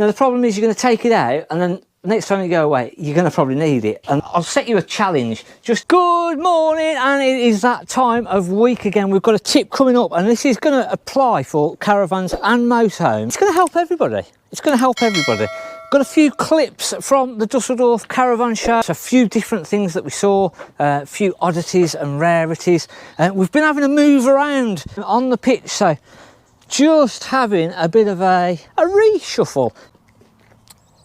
Now the problem is you're going to take it out and then next time you go away, you're going to probably need it. And I'll set you a challenge. Just good morning, and it is that time of week again. We've got a tip coming up, and this is going to apply for caravans and motorhomes. It's going to help everybody. It's going to help everybody. Got a few clips from the Dusseldorf Caravan Show. So a few different things that we saw, a few oddities and rarities. We've been having a move around on the pitch, so just having a bit of a reshuffle.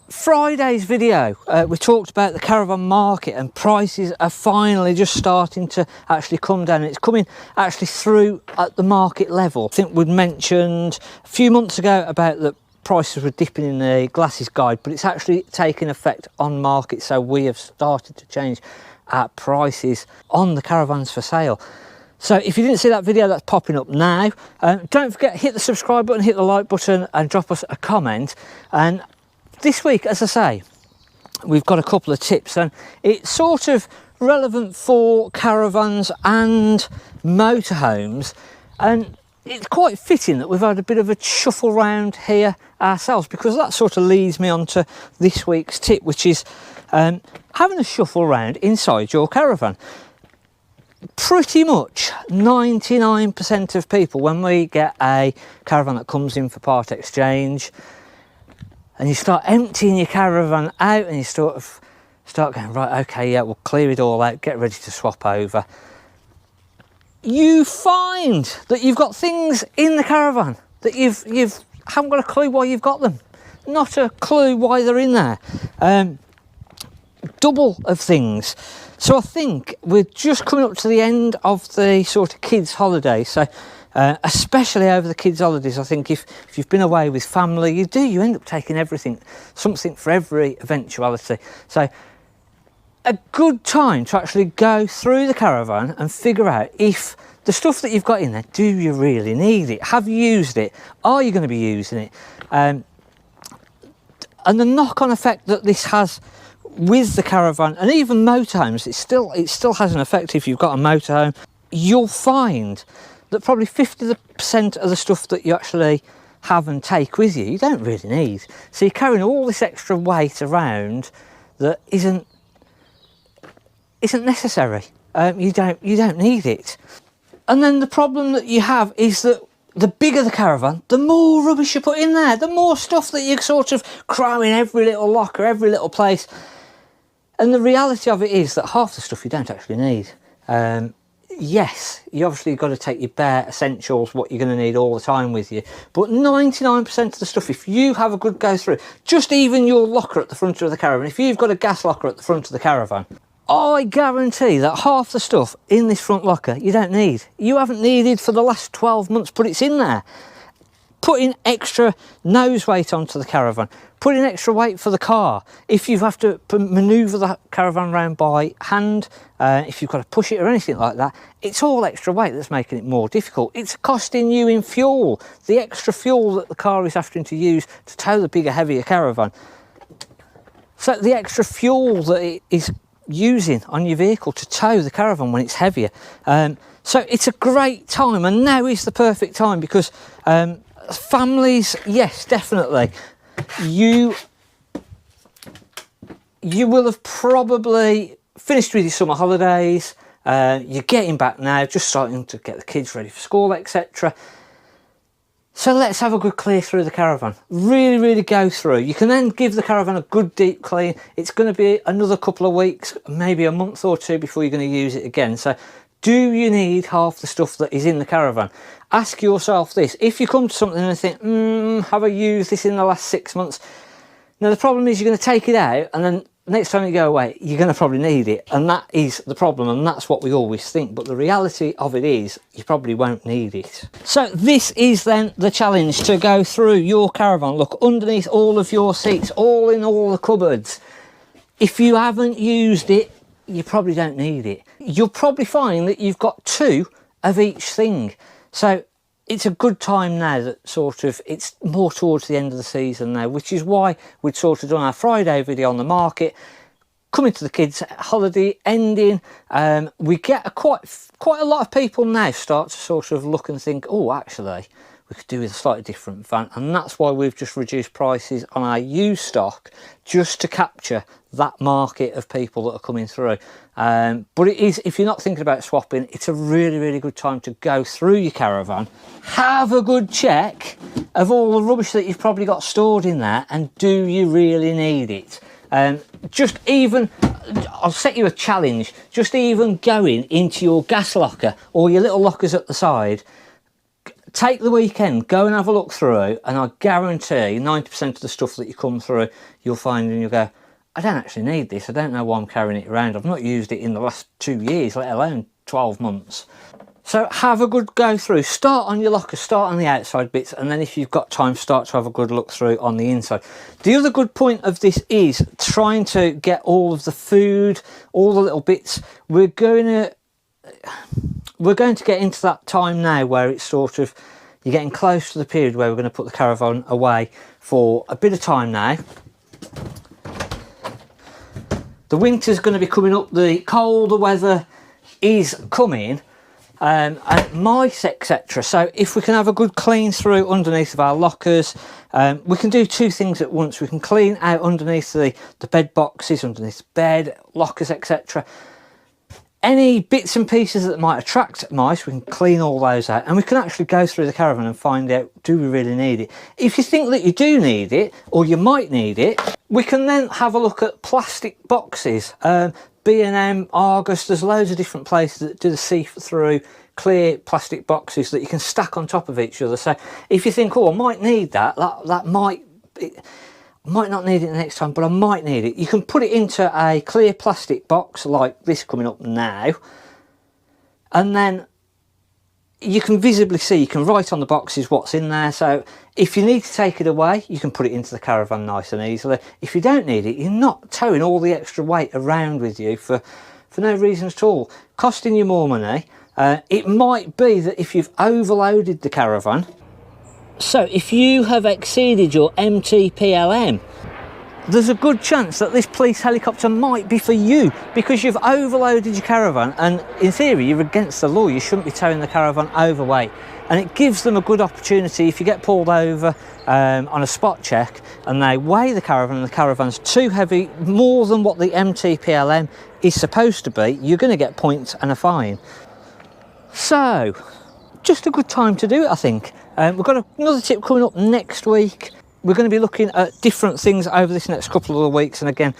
Friday's video, we talked about the caravan market, and prices are finally just starting to actually come down. It's coming actually through at the market level. I think we'd mentioned a few months ago about the prices were dipping in the glasses guide, but it's actually taken effect on market, so we have started to change our prices on the caravans for sale. So if you didn't see that video, that's popping up now. Don't forget, hit the subscribe button, hit the like button, and drop us a comment. And this week, as I say, we've got a couple of tips, and it's sort of relevant for caravans and motorhomes, and it's quite fitting that we've had a bit of a shuffle round here ourselves, because that sort of leads me on to this week's tip, which is having a shuffle round inside your caravan. Pretty much 99% of people, when we get a caravan that comes in for part exchange, and you start emptying your caravan out, and you start going, right, okay, yeah, we'll clear it all out, get ready to swap over. You find that you've got things in the caravan that you haven't got a clue why you've got them. Not a clue why they're in there. Double of things. So I think we're just coming up to the end of the sort of kids' holiday. So especially over the kids' holidays, I think if you've been away with family, you end up taking everything, something for every eventuality. So a good time to actually go through the caravan and figure out if the stuff that you've got in there, do you really need it? Have you used it? Are you going to be using it? And the knock-on effect that this has with the caravan and even motorhomes, it still has an effect. If you've got a motorhome, you'll find that probably 50% of the stuff that you actually have and take with you don't really need. So you're carrying all this extra weight around that isn't necessary. You don't need it. And then the problem that you have is that the bigger the caravan, the more rubbish you put in there, the more stuff that you sort of cram in every little locker, every little place. And the reality of it is that half the stuff you don't actually need. Yes, you obviously got to take your bare essentials, what you're going to need all the time with you. But 99% of the stuff, if you have a good go through, just even your locker at the front of the caravan, if you've got a gas locker at the front of the caravan, I guarantee that half the stuff in this front locker you don't need. You haven't needed for the last 12 months, but it's in there. Putting extra nose weight onto the caravan, putting extra weight for the car. If you have to manoeuvre the caravan around by hand, if you've got to push it or anything like that, it's all extra weight that's making it more difficult. It's costing you in fuel, the extra fuel that the car is having to use to tow the bigger, heavier caravan. So the extra fuel that it is using on your vehicle to tow the caravan when it's heavier. So it's a great time, and now is the perfect time, because families, yes, definitely, you will have probably finished with your summer holidays, you're getting back now, just starting to get the kids ready for school, etc. So let's have a good clear through the caravan. Really, really go through. You can then give the caravan a good deep clean. It's going to be another couple of weeks, maybe a month or two before you're going to use it again. So do you need half the stuff that is in the caravan? Ask yourself this. If you come to something and think, have I used this in the last 6 months? Now the problem is you're going to take it out, and then next time you go away, you're going to probably need it. And that is the problem, and that's what we always think. But the reality of it is you probably won't need it. So this is then the challenge, to go through your caravan, look underneath all of your seats, all in all the cupboards. If you haven't used it, you probably don't need it. You'll probably find that you've got 2 of each thing. So it's a good time now that sort of it's more towards the end of the season now, which is why we'd sort of done our Friday video on the market, coming to the kids' holiday ending. We get quite a lot of people now start to sort of look and think, oh, actually, we could do with a slightly different van, and that's why we've just reduced prices on our used stock, just to capture that market of people that are coming through. But it is, if you're not thinking about swapping, it's a really, really good time to go through your caravan, have a good check of all the rubbish that you've probably got stored in there, and do you really need it? Just even, I'll set you a challenge, just even going into your gas locker or your little lockers at the side, take the weekend, go and have a look through, and I guarantee 90% of the stuff that you come through, you'll find and you'll go, I don't actually need this, I don't know why I'm carrying it around, I've not used it in the last 2 years, let alone 12 months. So have a good go through, start on your locker, start on the outside bits, and then if you've got time, start to have a good look through on the inside. The other good point of this is trying to get all of the food, all the little bits. We're going to get into that time now where it's sort of, you're getting close to the period where we're going to put the caravan away for a bit of time now. The winter's going to be coming up, the colder weather is coming, and mice, etc. So if we can have a good clean through underneath of our lockers, we can do two things at once. We can clean out underneath the bed boxes, underneath the bed, lockers, etc. Any bits and pieces that might attract mice, we can clean all those out, and we can actually go through the caravan and find out, do we really need it? If you think that you do need it, or you might need it, we can then have a look at plastic boxes. B&M, Argos, there's loads of different places that do the see-through clear plastic boxes that you can stack on top of each other. So if you think, oh, I might need that might not need it the next time, but I might need it, you can put it into a clear plastic box like this coming up now, and then you can visibly see, you can write on the boxes what's in there. So if you need to take it away, you can put it into the caravan nice and easily. If you don't need it, you're not towing all the extra weight around with you for no reason at all, costing you more money. It might be that if you've overloaded the caravan, so if you have exceeded your MTPLM, there's a good chance that this police helicopter might be for you, because you've overloaded your caravan, and in theory you're against the law. You shouldn't be towing the caravan overweight, and it gives them a good opportunity. If you get pulled over on a spot check and they weigh the caravan and the caravan's too heavy, more than what the MTPLM is supposed to be, you're going to get points and a fine. So just a good time to do it, I think. We've got another tip coming up next week. We're going to be looking at different things over this next couple of weeks, and again,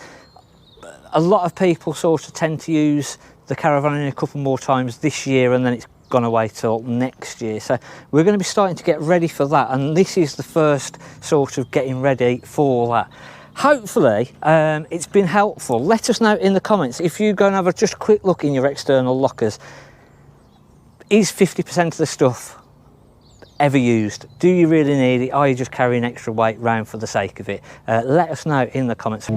a lot of people sort of tend to use the caravan in a couple more times this year, and then it's gone away till next year. So we're going to be starting to get ready for that, and this is the first sort of getting ready for that. Hopefully it's been helpful. Let us know in the comments if you go and have just a quick look in your external lockers. Is 50% of the stuff ever used? Do you really need it? Are you just carrying extra weight round for the sake of it? Let us know in the comments. That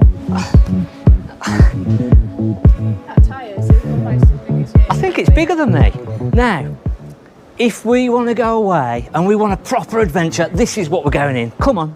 tyre is almost as big as you. I think it's bigger than me. Now, if we want to go away and we want a proper adventure, this is what we're going in. Come on.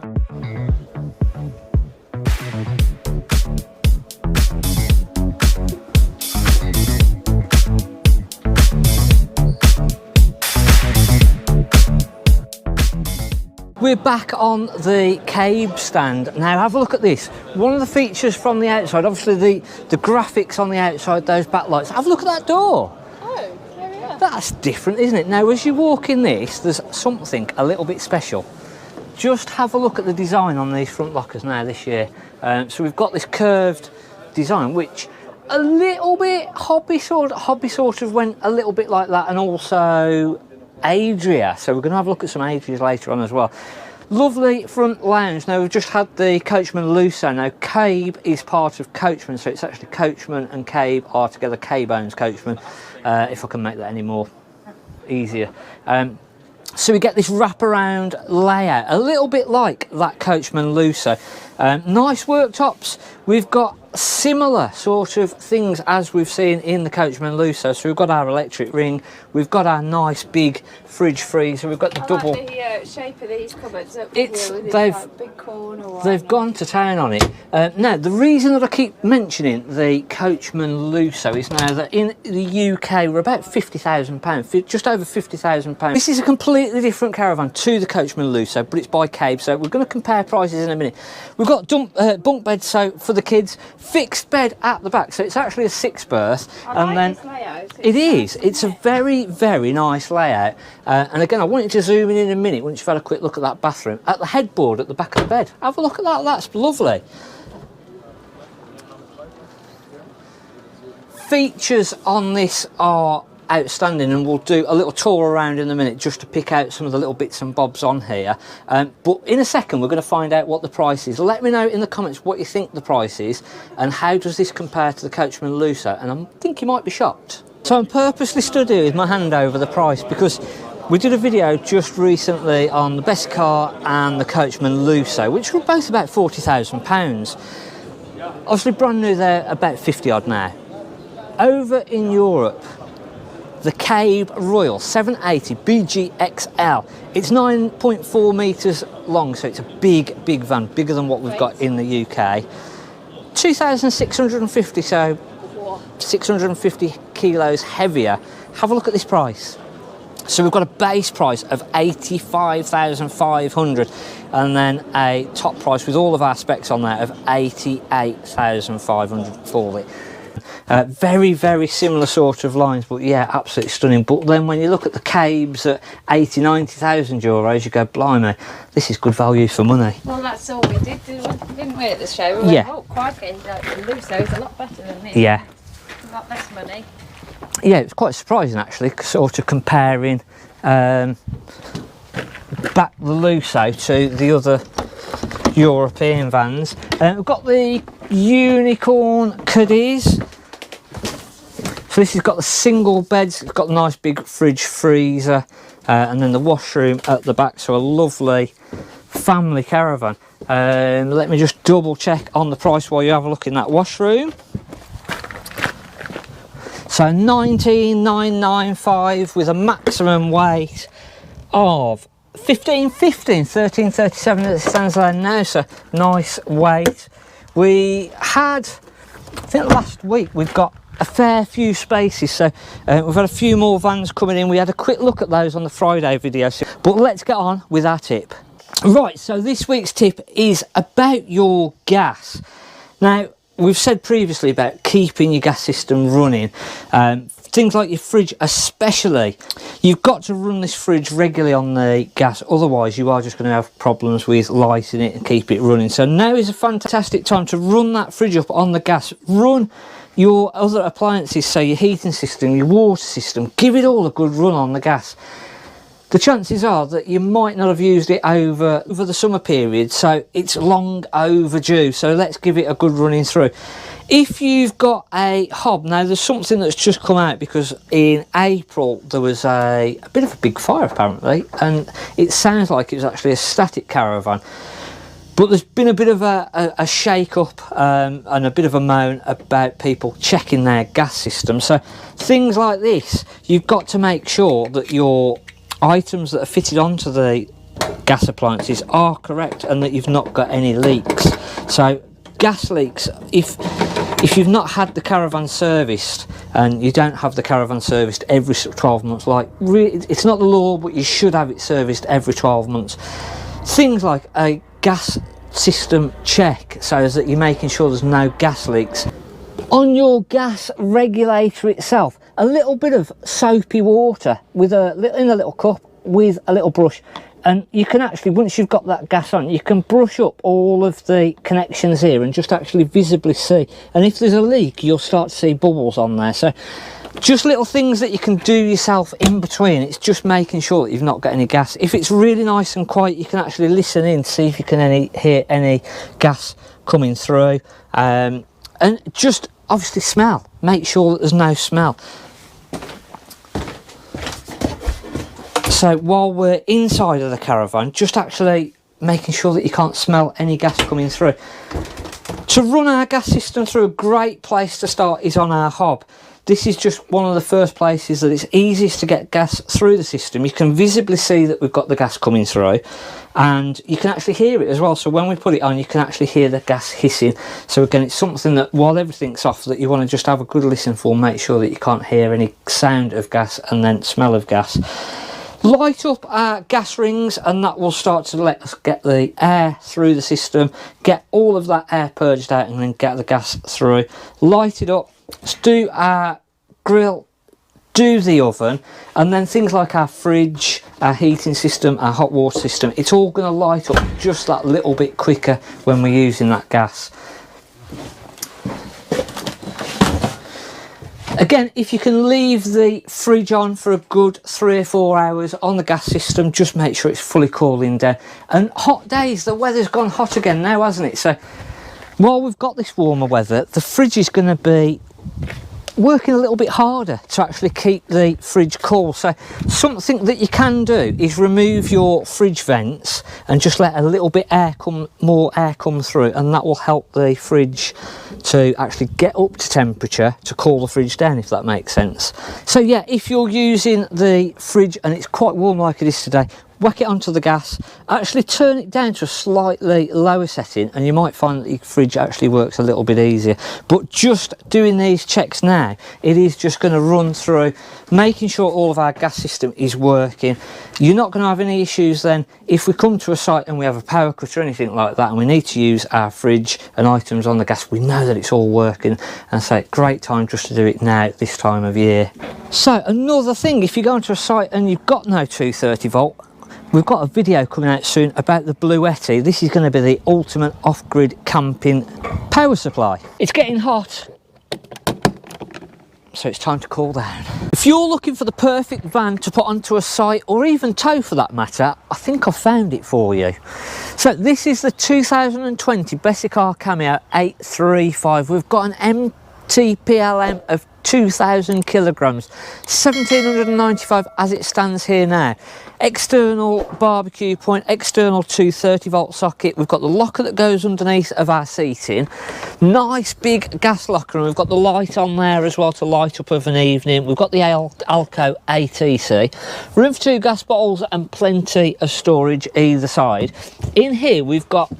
We're back on the cab stand. Now have a look at this. One of the features from the outside, obviously the graphics on the outside, those backlights. Have a look at that door. Oh, there we are. That's different, isn't it? Now as you walk in this, there's something a little bit special. Just have a look at the design on these front lockers now this year. So we've got this curved design, which a little bit hobby sort of went a little bit like that, and also Adria. So we're going to have a look at some Adrias later on as well. Lovely front lounge. Now we've just had the Coachman Lusso. Now Cabe is part of Coachman, so it's actually Coachman and Cabe are together. Cabe owns Coachman, if I can make that any more easier. So we get this wraparound layout, a little bit like that Coachman Lusso. Nice worktops. We've got similar sort of things as we've seen in the Coachman Lusso. So we've got our electric ring, we've got our nice big fridge freezer, we've got the double. Like the shape of these cupboards up It's here with they've this, like, big corner. they've gone to town on it. Now the reason that I keep mentioning the Coachman Lusso is now that in the UK we're about £50,000, just over £50,000. This is a completely different caravan to the Coachman Lusso, but it's by Cabe, so we're going to compare prices in a minute. We've got bunk beds, so for the kids, fixed bed at the back, so it's actually a 6-berth. I like this layout. It is. It's a very, very nice layout. And again, I want you to zoom in a minute once you've had a quick look at that bathroom. At the headboard at the back of the bed. Have a look at that. That's lovely. Features on this are outstanding, and we'll do a little tour around in a minute just to pick out some of the little bits and bobs on here. But in a second we're going to find out what the price is. Let me know in the comments what you think the price is and how does this compare to the Coachman Lusso, and I think you might be shocked. So I'm purposely stood here with my hand over the price because we did a video just recently on the best car and the Coachman Lusso, which were both about £40,000. Obviously brand new, they're about 50 odd now. Over in Europe, the Cabe Royal 780 BGXL. It's 9.4 metres long, so it's a big van, bigger than what we've got in the UK. 2,650, so 650 kilos heavier. Have a look at this price. So we've got a base price of 85,500 and then a top price with all of our specs on there of 88,500 for it. Very, very similar sort of lines, but yeah, absolutely stunning. But then when you look at the Cabes at 80,000-90,000 euros, you go, blimey, this is good value for money. Well, that's all we did, didn't we, at the show? We went, oh, crikey, like, the Lusso is a lot better than this. Yeah. A lot less money. Yeah, it was quite surprising actually, sort of comparing back the Lusso to the other European vans. We've got the Unicorn Caddies. So this has got the single beds, it's got a nice big fridge freezer, and then the washroom at the back, so a lovely family caravan. Let me just double check on the price while you have a look in that washroom. So 19,995 with a maximum weight of 1337 as it stands there now, so nice weight. We had, I think last week we've got a fair few spaces, so we've had a few more vans coming in. We had a quick look at those on the Friday video, but let's get on with our tip. Right, so this week's tip is about your gas. Now, we've said previously about keeping your gas system running. Things like your fridge especially, you've got to run this fridge regularly on the gas, otherwise you are just going to have problems with lighting it and keep it running. So now is a fantastic time to run that fridge up on the gas. Run your other appliances, so your heating system, your water system, give it all a good run on the gas. The chances are that you might not have used it over the summer period, so it's long overdue, so let's give it a good running through. If you've got a hob, now there's something that's just come out because in April there was a bit of a big fire apparently, and it sounds like it was actually a static caravan. But there's been a bit of a shake-up and a bit of a moan about people checking their gas system. So things like this, you've got to make sure that your items that are fitted onto the gas appliances are correct and that you've not got any leaks. So gas leaks, if you've not had the caravan serviced and you don't have the caravan serviced every 12 months, like it's not the law, but you should have it serviced every 12 months. Things like a gas system check, so that you're making sure there's no gas leaks. On your gas regulator itself, a little bit of soapy water with in a little cup with a little brush, and you can actually, once you've got that gas on, you can brush up all of the connections here and just actually visibly see, and if there's a leak you'll start to see bubbles on there. So just little things that you can do yourself in between. It's just making sure that you've not got any gas. If it's really nice and quiet, you can actually listen in to see if you can hear any gas coming through, and just obviously smell, make sure that there's no smell. So while we're inside of the caravan, just actually making sure that you can't smell any gas coming through. To run our gas system through, a great place to start is on our hob. This is just one of the first places that it's easiest to get gas through the system. You can visibly see that we've got the gas coming through, and you can actually hear it as well. So when we put it on, you can actually hear the gas hissing. So again, it's something that while everything's off, that you want to just have a good listen for, make sure that you can't hear any sound of gas and then smell of gas. Light up our gas rings, and that will start to let us get the air through the system, get all of that air purged out, and then get the gas through. Light it up, do our grill, do the oven, and then things like our fridge, our heating system, our hot water system, it's all going to light up just that little bit quicker when we're using that gas. Again, if you can leave the fridge on for a good 3 or 4 hours on the gas system, just make sure it's fully cooling down. And hot days, the weather's gone hot again now, hasn't it? So while we've got this warmer weather, the fridge is going to be working a little bit harder to actually keep the fridge cool. So something that you can do is remove your fridge vents and just let a little bit more air come through, and that will help the fridge to actually get up to temperature to cool the fridge down, if that makes sense. So yeah, if you're using the fridge and it's quite warm like it is today, whack it onto the gas, actually turn it down to a slightly lower setting, and you might find that your fridge actually works a little bit easier. But just doing these checks now, it is just going to run through, making sure all of our gas system is working. You're not going to have any issues then if we come to a site and we have a power cut or anything like that, and we need to use our fridge and items on the gas. We know that it's all working, and so great time just to do it now, this time of year. So another thing, if you go onto a site and you've got no 230 volt, we've got a video coming out soon about the Bluetti. This is going to be the ultimate off-grid camping power supply. It's getting hot, so it's time to cool down. If you're looking for the perfect van to put onto a site, or even tow for that matter, I think I've found it for you. So this is the 2020 Bessicar Cameo 835. We've got an MTPLM of 2,000 kilograms, 1,795 as it stands here now. External barbecue point, external 230 volt socket. We've got the locker that goes underneath of our seating. Nice big gas locker, and we've got the light on there as well to light up of an evening. We've got the Alco ATC. Room for 2 gas bottles and plenty of storage either side. In here we've got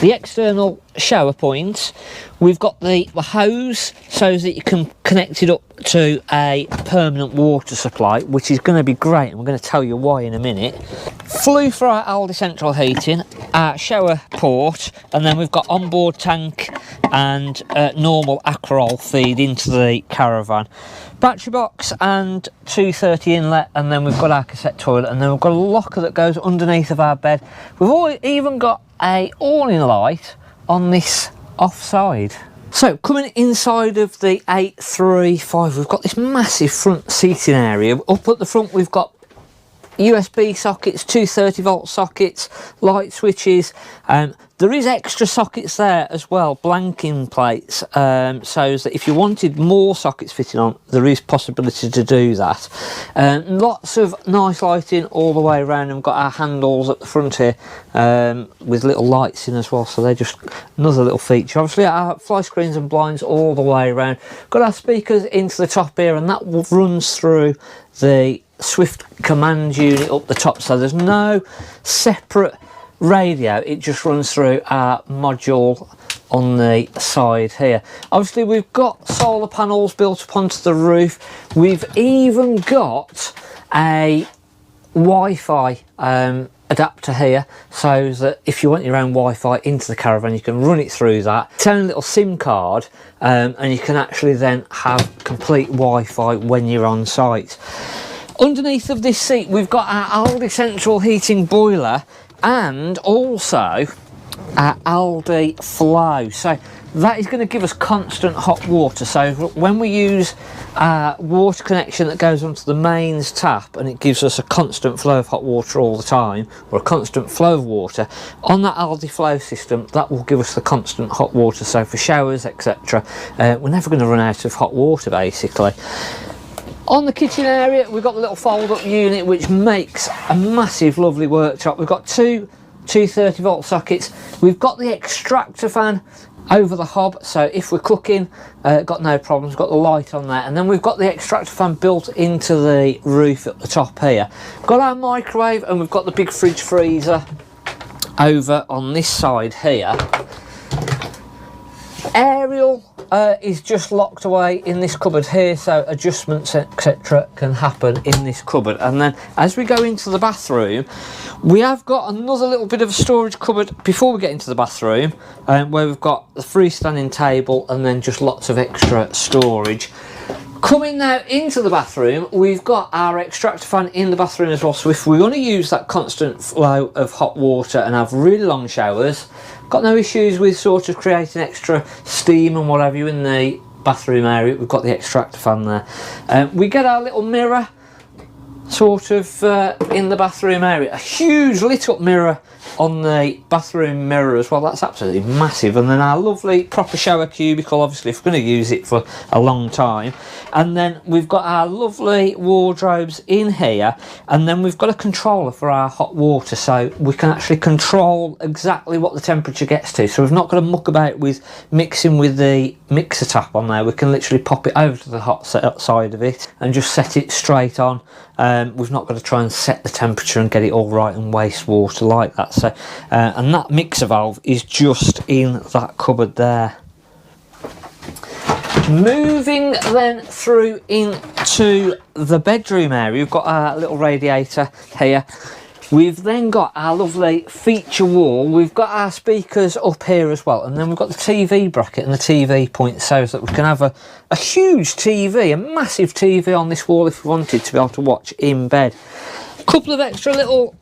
the external shower point. We've got the hose so that you can connect it up to a permanent water supply, which is going to be great, and we're going to tell you why in a minute. Flue for our Aldi central heating, our shower port, and then we've got onboard tank and normal Aquarol feed into the caravan. Battery box and 230 inlet, and then we've got our cassette toilet, and then we've got a locker that goes underneath of our bed. We've even got a awning light on this offside. So coming inside of the 835, we've got this massive front seating area. Up at the front we've got USB sockets, 230 volt sockets, light switches. There is extra sockets there as well, blanking plates, so that if you wanted more sockets fitting on, there is possibility to do that. Lots of nice lighting all the way around, and we've got our handles at the front here with little lights in as well, so they're just another little feature. Obviously our fly screens and blinds all the way around. Got our speakers into the top here, and that runs through the Swift command unit up the top, so there's no separate radio, it just runs through our module on the side here. Obviously we've got solar panels built up onto the roof. We've even got a Wi-Fi adapter here, so that if you want your own Wi-Fi into the caravan, you can run it through that. It's own little SIM card, and you can actually then have complete Wi-Fi when you're on site. Underneath of this seat we've got our Aldi central heating boiler, and also our Aldi flow. So that is going to give us constant hot water. So when we use our water connection that goes onto the mains tap, and it gives us a constant flow of hot water all the time, or a constant flow of water, on that Aldi flow system, that will give us the constant hot water. So for showers, etc., we're never going to run out of hot water basically. On the kitchen area, we've got the little fold-up unit, which makes a massive, lovely worktop. We've got two 230 volt sockets. We've got the extractor fan over the hob, so if we're cooking, got no problems, got the light on there. And then we've got the extractor fan built into the roof at the top here. Got our microwave, and we've got the big fridge freezer over on this side here. Aerial is just locked away in this cupboard here, so adjustments etc can happen in this cupboard. And then as we go into the bathroom, we have got another little bit of a storage cupboard before we get into the bathroom, where we've got the freestanding table and then just lots of extra storage. Coming now into the bathroom, we've got our extractor fan in the bathroom as well, so if we're going to use that constant flow of hot water and have really long showers, got no issues with sort of creating extra steam and what have you in the bathroom area. We've got the extractor fan there. We get our little mirror sort of in the bathroom area, a huge lit up mirror on the bathroom mirror as well. That's absolutely massive. And then our lovely proper shower cubicle, obviously if we're going to use it for a long time. And then we've got our lovely wardrobes in here, and then we've got a controller for our hot water, so we can actually control exactly what the temperature gets to. So we've not got to muck about with mixing with the mixer tap on there. We can literally pop it over to the hot side of it and just set it straight on. We've not got to try and set the temperature and get it all right and waste water like that. So and that mixer valve is just in that cupboard there. Moving then through into the bedroom area, we've got our little radiator here. We've then got our lovely feature wall. We've got our speakers up here as well, and then we've got the TV bracket and the TV point, so that we can have a huge TV, a massive TV on this wall if we wanted to be able to watch in bed. A couple of extra little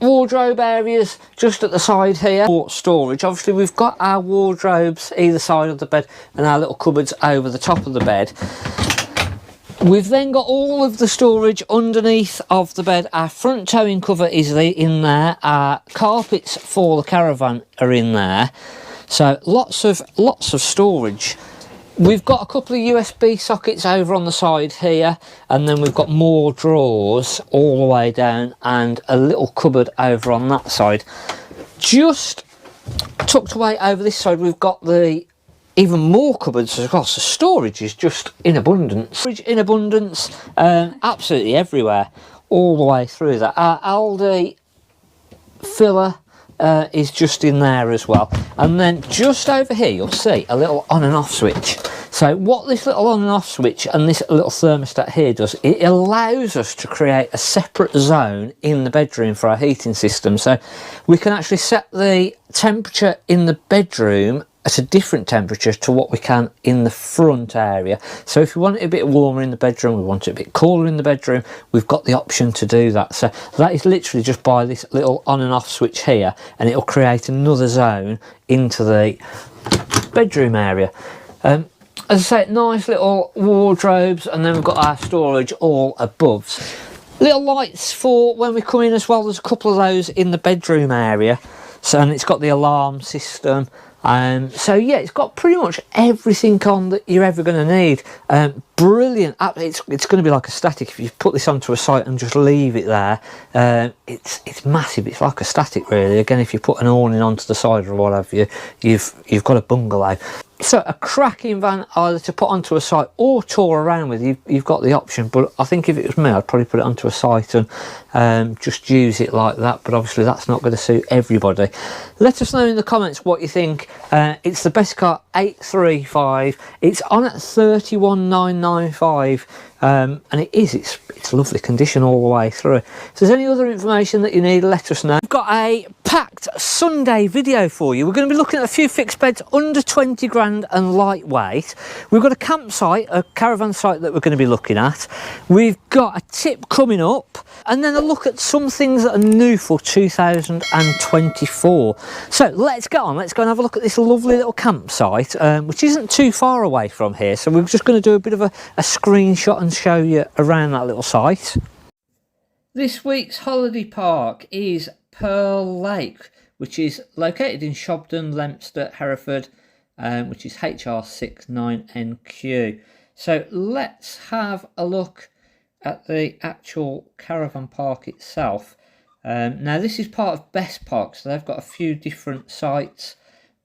wardrobe areas just at the side here for storage. Obviously we've got our wardrobes either side of the bed and our little cupboards over the top of the bed. We've then got all of the storage underneath of the bed. Our front towing cover is in there. Our carpets for the caravan are in there. So lots of storage. We've got a couple of USB sockets over on the side here, and then we've got more drawers all the way down and a little cupboard over on that side. Just tucked away over this side, we've got the even more cupboards as well, so storage is just in abundance. Storage in abundance, absolutely everywhere, all the way through that. Our Aldi filler is just in there as well. And then just over here you'll see a little on and off switch. So what this little on and off switch and this little thermostat here does, it allows us to create a separate zone in the bedroom for our heating system. So we can actually set the temperature in the bedroom at a different temperature to what we can in the front area. So if we want it a bit warmer in the bedroom, we want it a bit cooler in the bedroom, we've got the option to do that. So that is literally just by this little on and off switch here, and it'll create another zone into the bedroom area. As I say, nice little wardrobes, and then we've got our storage all above. Little lights for when we come in as well. There's a couple of those in the bedroom area. So, and it's got the alarm system. So yeah, it's got pretty much everything on that you're ever going to need. Brilliant. It's going to be like a static. If you put this onto a site and just leave it there, it's massive. It's like a static really. Again, if you put an awning onto the side or what have you, you've got a bungalow. So a cracking van either to put onto a site or tour around with. You've got the option, but I think if it was me, I'd probably put it onto a site and just use it like that. But obviously that's not going to suit everybody. Let us know in the comments what you think. It's the best car 835. It's on at 31,995. And it's lovely condition all the way through. If there's any other information that you need, let us know. We've got a packed Sunday video for you. We're going to be looking at a few fixed beds under 20 grand and lightweight. We've got a campsite, a caravan site that we're going to be looking at. We've got a tip coming up, and then a look at some things that are new for 2024. So let's go on, let's go and have a look at this lovely little campsite, which isn't too far away from here. So we're just going to do a bit of a screenshot and show you around that little site. This week's holiday park is Pearl Lake, which is located in Shobden, Lempster, Hereford, which is HR69NQ. So let's have a look at the actual caravan park itself. Now this is part of Best Park, so they've got a few different sites,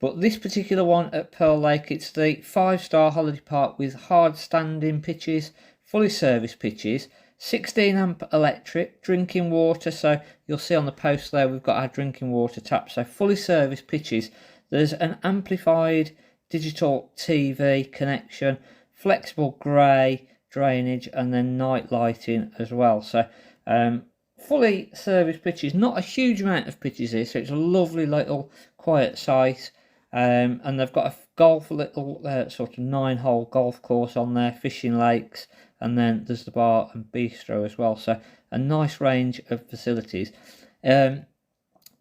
But this particular one at Pearl Lake, it's the 5-star holiday park with hard standing pitches, fully serviced pitches, 16 amp electric, drinking water. So you'll see on the post there we've got our drinking water tap. So fully serviced pitches. There's an amplified digital TV connection, flexible grey drainage, and then night lighting as well. So fully serviced pitches, not a huge amount of pitches here, so it's a lovely little quiet site. And they've got a little sort of 9-hole golf course on there, fishing lakes, and then there's the bar and bistro as well. So a nice range of facilities. Not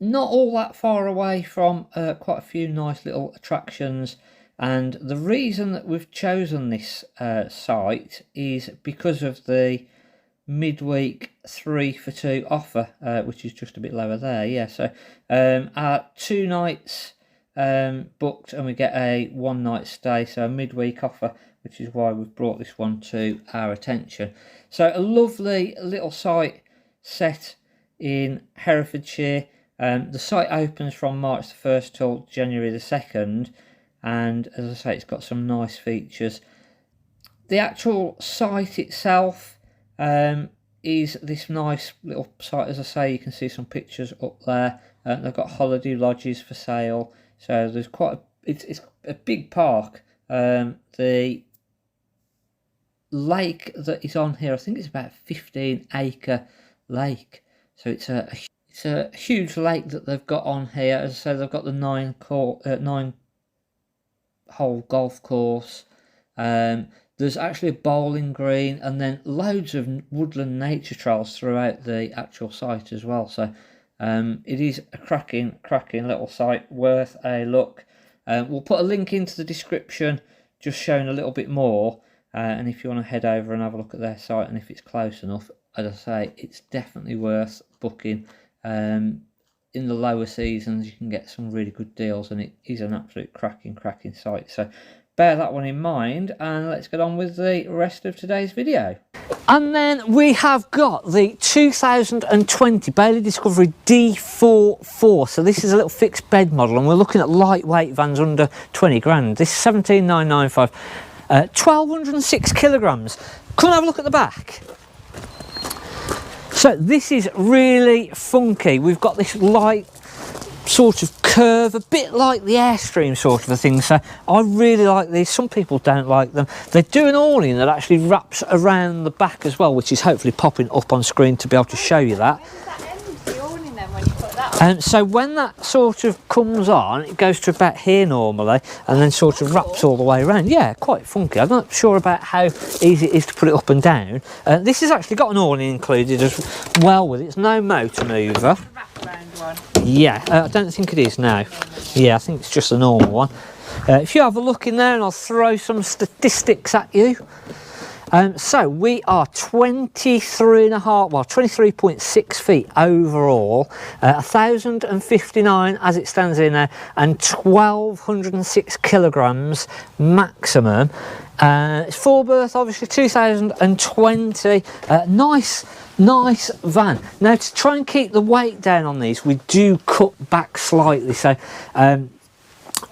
all that far away from quite a few nice little attractions. And the reason that we've chosen this site is because of the midweek 3 for 2 offer, which is just a bit lower there. Yeah, so our 2 nights booked and we get a 1 night stay, so a midweek offer, which is why we've brought this one to our attention. So a lovely little site set in Herefordshire. The site opens from March the 1st till January the 2nd, and as I say, it's got some nice features. The actual site itself is this nice little site. As I say, you can see some pictures up there. They've got holiday lodges for sale. So there's it's a big park. The lake that is on here, I think it's about a 15-acre lake. So it's a huge lake that they've got on here. As I say, they've got the 9-hole golf course. There's actually a bowling green, and then loads of woodland nature trails throughout the actual site as well. So it is a cracking little site, worth a look. We'll put a link into the description just showing a little bit more, and if you want to head over and have a look at their site, and if it's close enough, as I say, it's definitely worth booking. In the lower seasons you can get some really good deals, and it is an absolute cracking site. So bear that one in mind, and let's get on with the rest of today's video. And then we have got the 2020 Bailey Discovery D44. So this is a little fixed bed model, and we're looking at lightweight vans under 20 grand. This is 17,995, 1,206 kilograms. Come and have a look at the back. So this is really funky. We've got this light sort of curve, a bit like the Airstream sort of a thing. So I really like these. Some people don't like them. They do an awning that actually wraps around the back as well, which is hopefully popping up on screen to be able to show you that. Where does that end, the awning then, when you put that on? So when that sort of comes on, it goes to about here normally, and then sort of wraps all the way around. Yeah, quite funky. I'm not sure about how easy it is to put it up and down. This has actually got an awning included as well with it. It's no motor mover. One. Yeah, I don't think it is now. Yeah, I think it's just a normal one. If you have a look in there, and I'll throw some statistics at you. So we are 23.6 feet overall, 1,059 as it stands in there, and 1,206 kilograms maximum. It's 4-berth, obviously, 2020. Nice van. Now, to try and keep the weight down on these, we do cut back slightly. So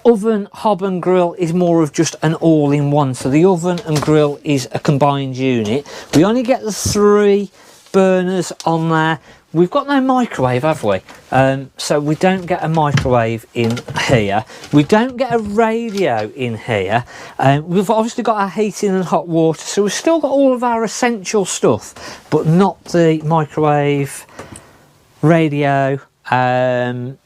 oven, hob and grill is more of just an all-in-one. So the oven and grill is a combined unit. We only get the 3 burners on there. We've got no microwave, have we? So we don't get a microwave in here. We don't get a radio in here. We've obviously got our heating and hot water, so we've still got all of our essential stuff, but not the microwave, radio, and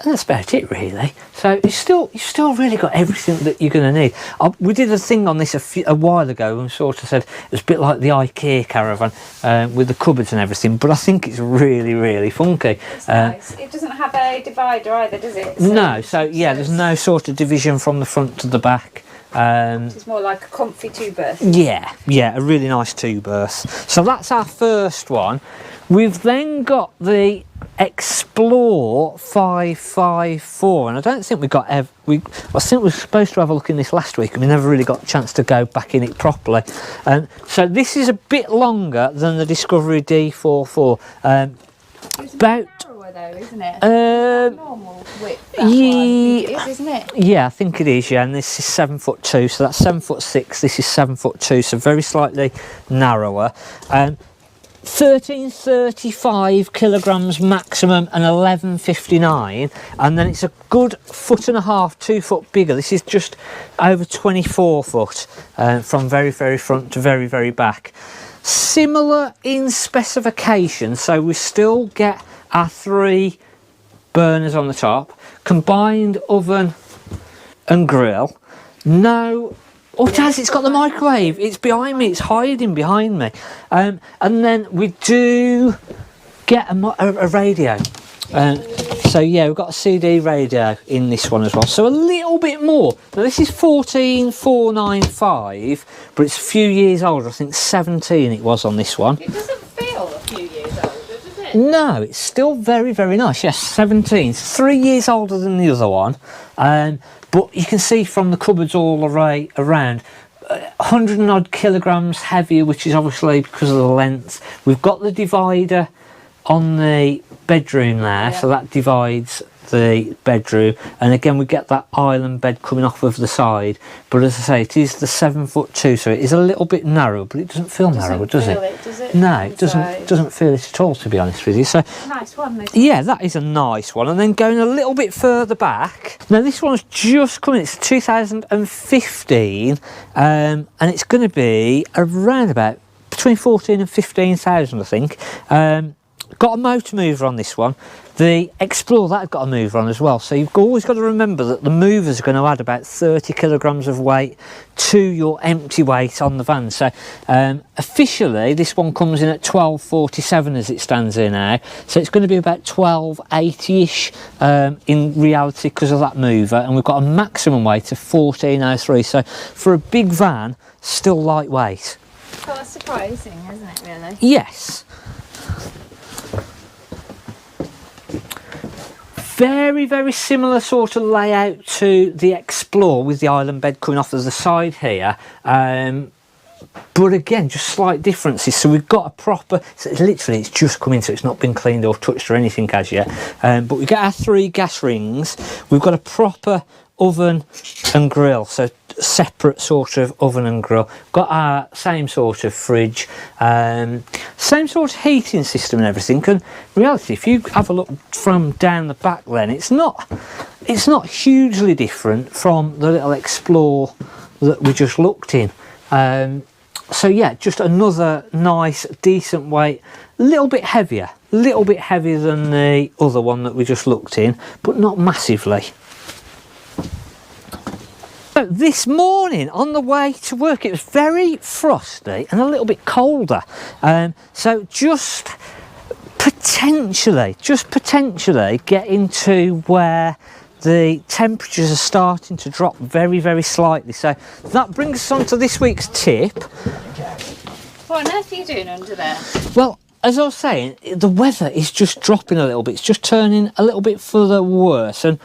that's about it really. So you've still really got everything that you're going to need. We did a thing on this a while ago and sort of said it was a bit like the IKEA caravan with the cupboards and everything, but I think it's really funky. It's nice. It doesn't have a divider either, does it? So no, so yeah, there's no sort of division from the front to the back. It's more like a comfy 2-berth. Yeah, a really nice 2-berth. So that's our first one. We've then got the Explore 554, and I don't think we got I think we were supposed to have a look in this last week, and we never really got a chance to go back in it properly. So this is a bit longer than the Discovery D44. It's a bit narrower though, isn't it? Normal width. That one, it is, isn't it? Yeah, I think it is. Yeah, and this is 7'2", so that's 7'6". This is 7'2", so very slightly narrower. 1335 kilograms maximum and 1159, and then it's a good 1.5 to 2 foot bigger. This is just over 24 foot from very front to very back. Similar in specification, so we still get our 3 burners on the top, combined oven and grill. No. Oh, it has, it's got the microwave. It's behind me, it's hiding behind me. And then we do get a radio. So yeah, we've got a CD radio in this one as well. So a little bit more. Now this is 14,495, but it's a few years older. I think 17 it was on this one. It doesn't feel a few years older, does it? No, it's still very nice. Yes, 17. It's 3 years older than the other one. But you can see from the cupboards all around, 100 and odd kilograms heavier, which is obviously because of the length. We've got the divider on the bedroom there, so that divides the bedroom, and again we get that island bed coming off of the side. But as I say, it is the 7'2", so it is a little bit narrow, but it doesn't feel narrow, does it? Does it? No, it doesn't feel it at all, to be honest with you. So nice one. yeah, that is a nice one. And then going a little bit further back, now this one's just coming, it's 2015, and it's going to be around about between 14 and 15,000, I think. Got a motor mover on this one. The Explorer, that had got a mover on as well. So you've always got to remember that the movers are going to add about 30 kilograms of weight to your empty weight on the van. So officially this one comes in at 1247 as it stands here now. So it's going to be about 1280-ish in reality because of that mover. And we've got a maximum weight of 1403. So for a big van, still lightweight. Well, that's surprising, isn't it, really? Yes. Very similar sort of layout to the Explorer with the island bed coming off to the side here, but again just slight differences. So we've got a proper, so literally it's just come in, so it's not been cleaned or touched or anything as yet, but we get our 3 gas rings. We've got a proper oven and grill, so separate sort of oven and grill. Got our same sort of fridge, same sort of heating system and everything. And in reality, if you have a look from down the back, then it's not hugely different from the little Explorer that we just looked in. So yeah, just another nice decent weight, a little bit heavier than the other one that we just looked in, but not massively. So this morning on the way to work, it was very frosty and a little bit colder, so just potentially getting to where the temperatures are starting to drop very slightly. So that brings us on to this week's tip. What on earth are you doing under there? Well, as I was saying, the weather is just dropping a little bit. It's just turning a little bit further worse, and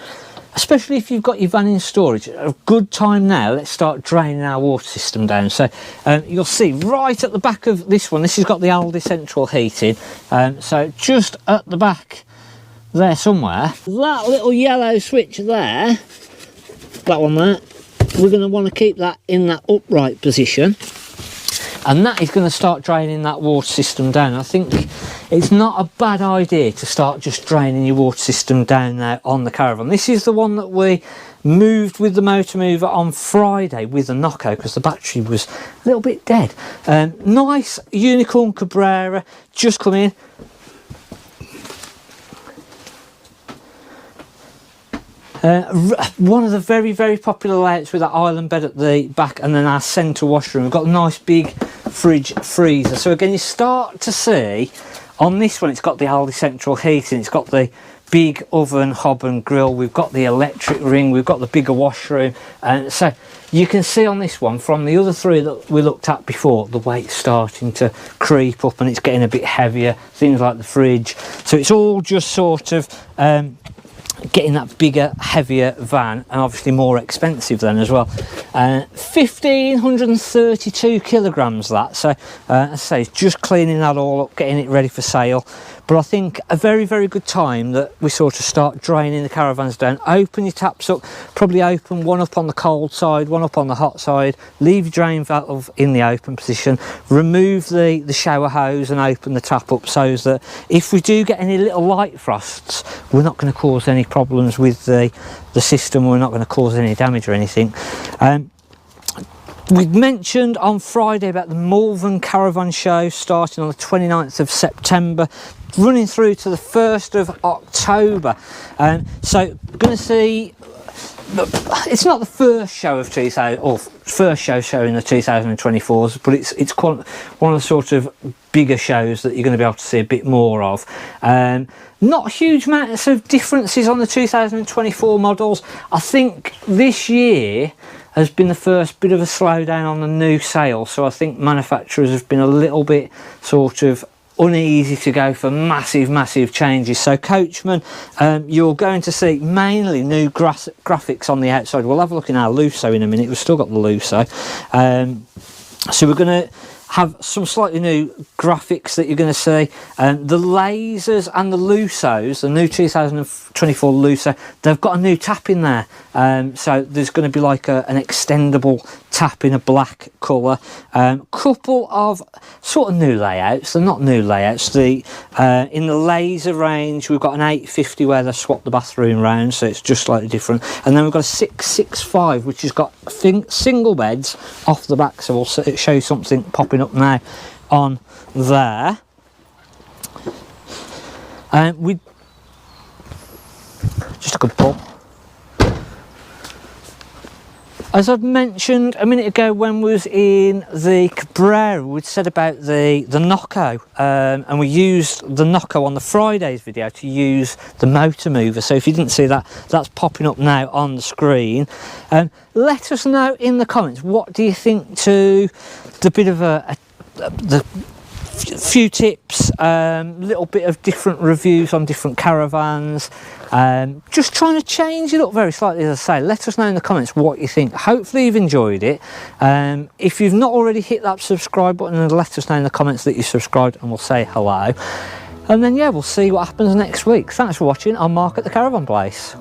especially if you've got your van in storage, a good time now, let's start draining our water system down. So you'll see right at the back of this one, this has got the Aldi central heating, so just at the back there somewhere, that little yellow switch there, that one there, we're going to want to keep that in that upright position, and that is going to start draining that water system down. I think it's not a bad idea to start just draining your water system down now on the Caravan. This is the one that we moved with the motor mover on Friday with the knockout because the battery was a little bit dead. Nice Unicorn Cabrera, just come in. One of the very popular layouts with that island bed at the back, and then our centre washroom. We've got a nice big fridge freezer. So again, you start to see on this one, it's got the Aldi central heating, it's got the big oven, hob and grill, we've got the electric ring, we've got the bigger washroom, and so you can see on this one from the other 3 that we looked at before, the weight's starting to creep up and it's getting a bit heavier, things like the fridge. So it's all just sort of getting that bigger, heavier van, and obviously more expensive then as well. 1,532 kilograms that, so as I say, it's just cleaning that all up, getting it ready for sale. but I think a very, very good time that we sort of start draining the caravans down. Open your taps up, probably open one up on the cold side, one up on the hot side, leave your drain valve in the open position, remove the shower hose and open the tap up, so that if we do get any little light frosts, we're not going to cause any problems with the system, we're not going to cause any damage or anything. We mentioned on Friday about the Malvern Caravan Show starting on the 29th of September, running through to the 1st of October. So going to see, it's not the first show of 2000 or first show in the 2024s, but it's quite one of the sort of bigger shows that you're going to be able to see a bit more of. Not huge amounts of differences on the 2024 models. I think this year has been the first bit of a slowdown on the new sales, so I think manufacturers have been a little bit sort of uneasy to go for massive changes. So Coachman, you're going to see mainly new graphics on the outside. We'll have a look in our Lusso in a minute. We've still got the Lusso, so we're going to have some slightly new graphics that you're going to see. The lasers and the Lussos, the new 2024 Lusso, they've got a new tap in there. So there's going to be like an extendable tap in a black colour. Couple of sort of new layouts. They're not new layouts. In the laser range, we've got an 850 where they swapped the bathroom round, so it's just slightly different. And then we've got a 665, which has got single beds off the back. So we'll show you something popping up now on there. We just a good pull. As I've mentioned a minute ago when we was in the Cabrera, we'd said about the Nocco, and we used the Nocco on the Friday's video to use the motor mover. So if you didn't see that, that's popping up now on the screen. Let us know in the comments, what do you think to the bit of the few tips, little bit of different reviews on different caravans, just trying to change it up very slightly. As I say, let us know in the comments what you think. Hopefully you've enjoyed it. If you've not already hit that subscribe button, then let us know in the comments that you subscribed and we'll say hello. And then yeah, we'll see what happens next week. Thanks for watching. I'm Mark at the Caravan Place.